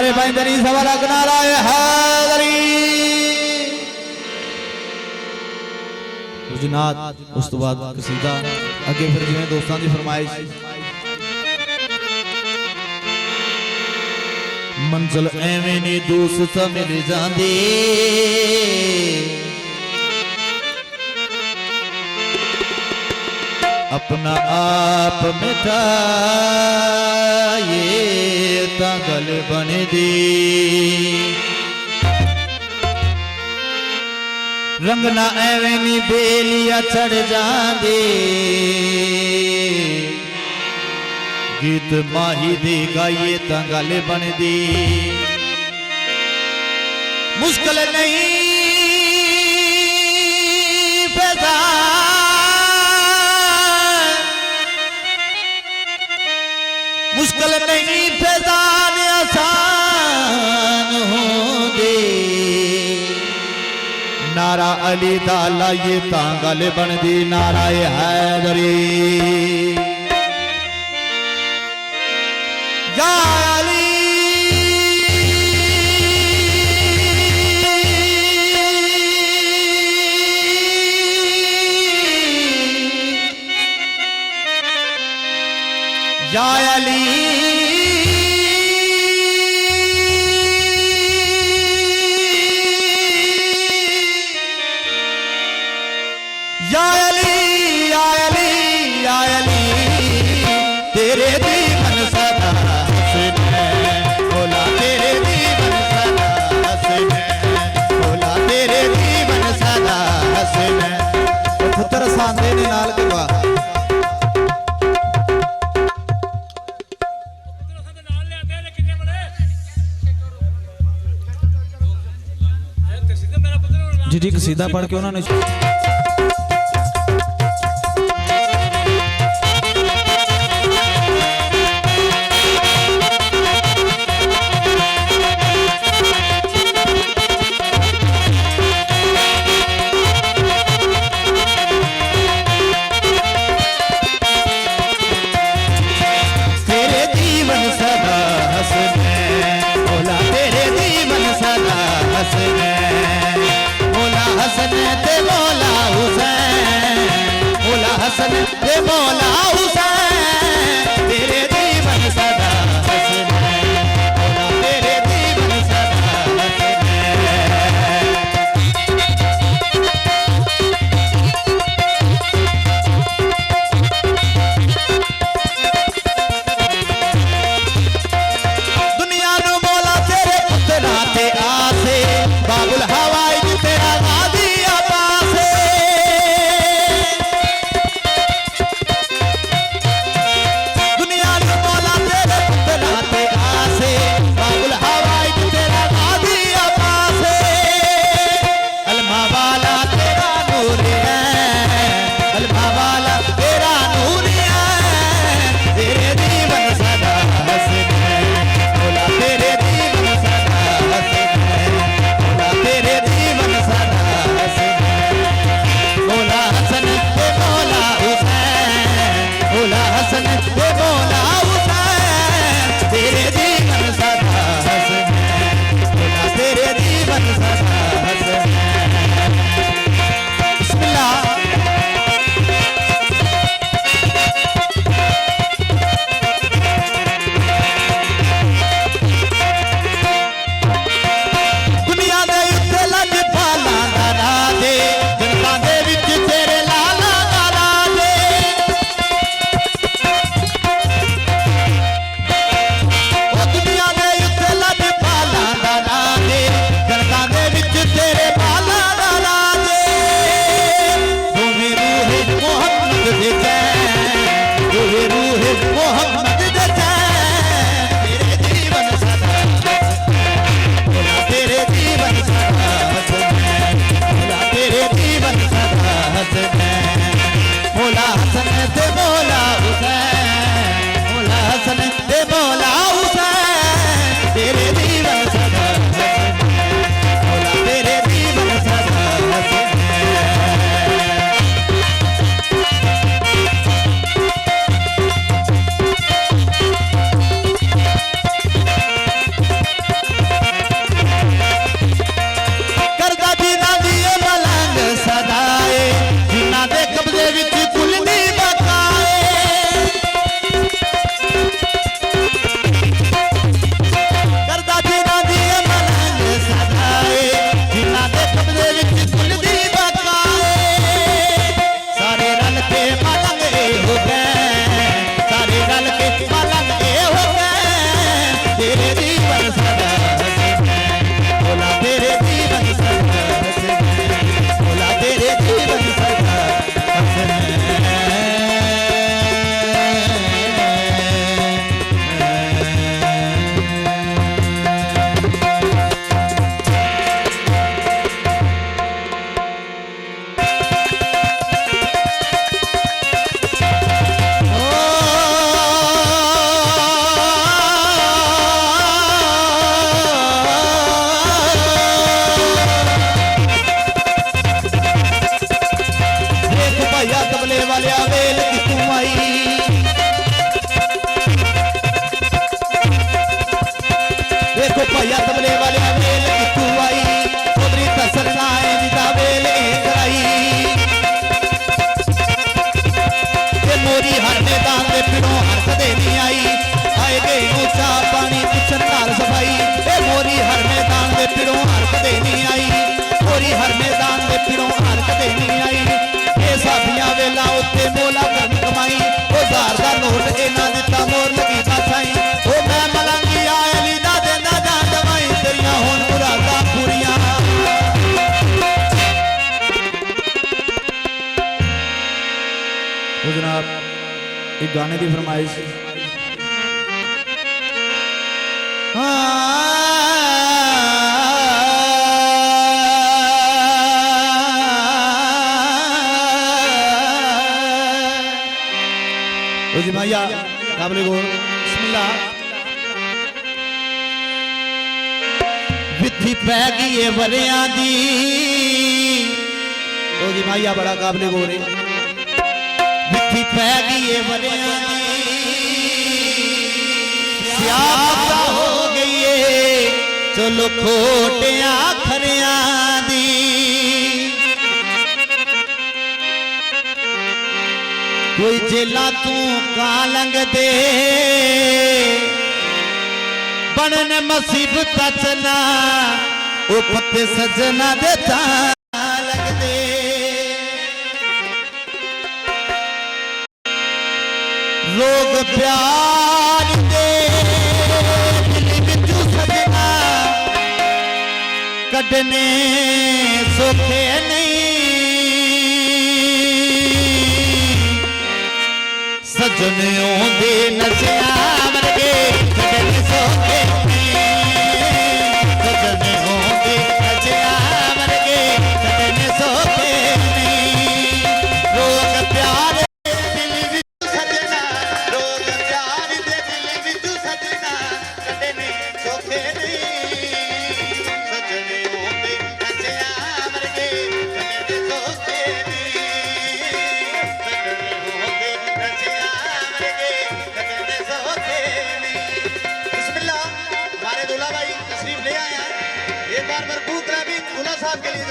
नारे बैंदनी सवालक नाराए हैदरी रुजनात उस तो बाद कसीदा अगे फिर जिवें दोस्तां दी फरमाइश मंजिल एवें नी दोस्त मिल जांदे अपना आप मिटाए तां गल बनदी रंगना एवें नी बेलिया चढ़ जांदे गीत माही दे गाइए तां गल बनदी मुश्किल नहीं पैदा मुश्किल नहीं फैजान आसान होंदे नारा अली दा लाइए तां गल बनदी नाराए हैदरी या अली या अली या अली या अली या अली तेरे दीवन सदा हंसने बोला तेरे दीवन सदा हंसने बोला तेरे दीवन सदा हंसने पुत्र सांदे ने नाल करवा जी जी कसीदा पढ़ के उन्होंने तेरे दीवन सदा हंसने बोला तेरे दीवन सदा हंसने हसन ते मौला हुसैन मौला हसन ते मौला हुसैन तेरे दीवन सदा हंसने मौला तेरे दीवन सदा हंसने दुनिया नु मौला तेरे पुत्रा ते आसे बाबुल हवाई तेरा सदा हंसना, मौला तेरे जीवन सदा हंसना, मौला तेरे जीवन सदा हंसना। देखो भैया तबले वाले वेल की तू आई, उधरी तसर नाए जिदा वेल कराई। ते मोरी हर मैदान दे पिड़ों हर कदे नहीं आई, आए गए ऊंचा पानी पुछन नाल सफाई। ए मोरी हर मैदान दे पिड़ों हर कदे नहीं आई, मोरी हर मैदान दे पिड़ों हर कदे नहीं आई। ए साबियां वेला उत्ते मोला करन कमाई, ओ जार दा नोट इना दिता मोर लगी बाछाई। ओ मैं मलंगी आए लीदा देना जान जमाई, तेरियां होन मुरादां पूरियां। ओ जनाब एक गाने की फरमाइश। जी भैया काबले गो बिस्मिल्लाह। विधि पै गई है वरियां दी, ओ जी भैया बड़ा काबले गो रे। विधि पै गई है वरियां दी, स्यापा हो गई है चलो खोटियां खरियां दी। कोई जेला तू कालंग दे बनन मुसीबत चना, ओ पत्ते सजना दे लग दे। लोग प्यार दे दिल विचू सजना, कढने सौखे नहीं। सजनियों दे नशा वर्गे कढने सौखे नहीं, सजनियों दे नशा वर्गे कढने सौखे नहीं। लोग प्यार दिल विच सजना, लोग प्यार दे दिल विच सजना, कढने सौखे नहीं। सजनियों दे नशा वर्गे कढने सौखे नहीं, सजनियों दे नशा दूल्हा भाई तशरीफ ले आए हैं। एक बार मरबूत रबी दूल्हा साहब के लिए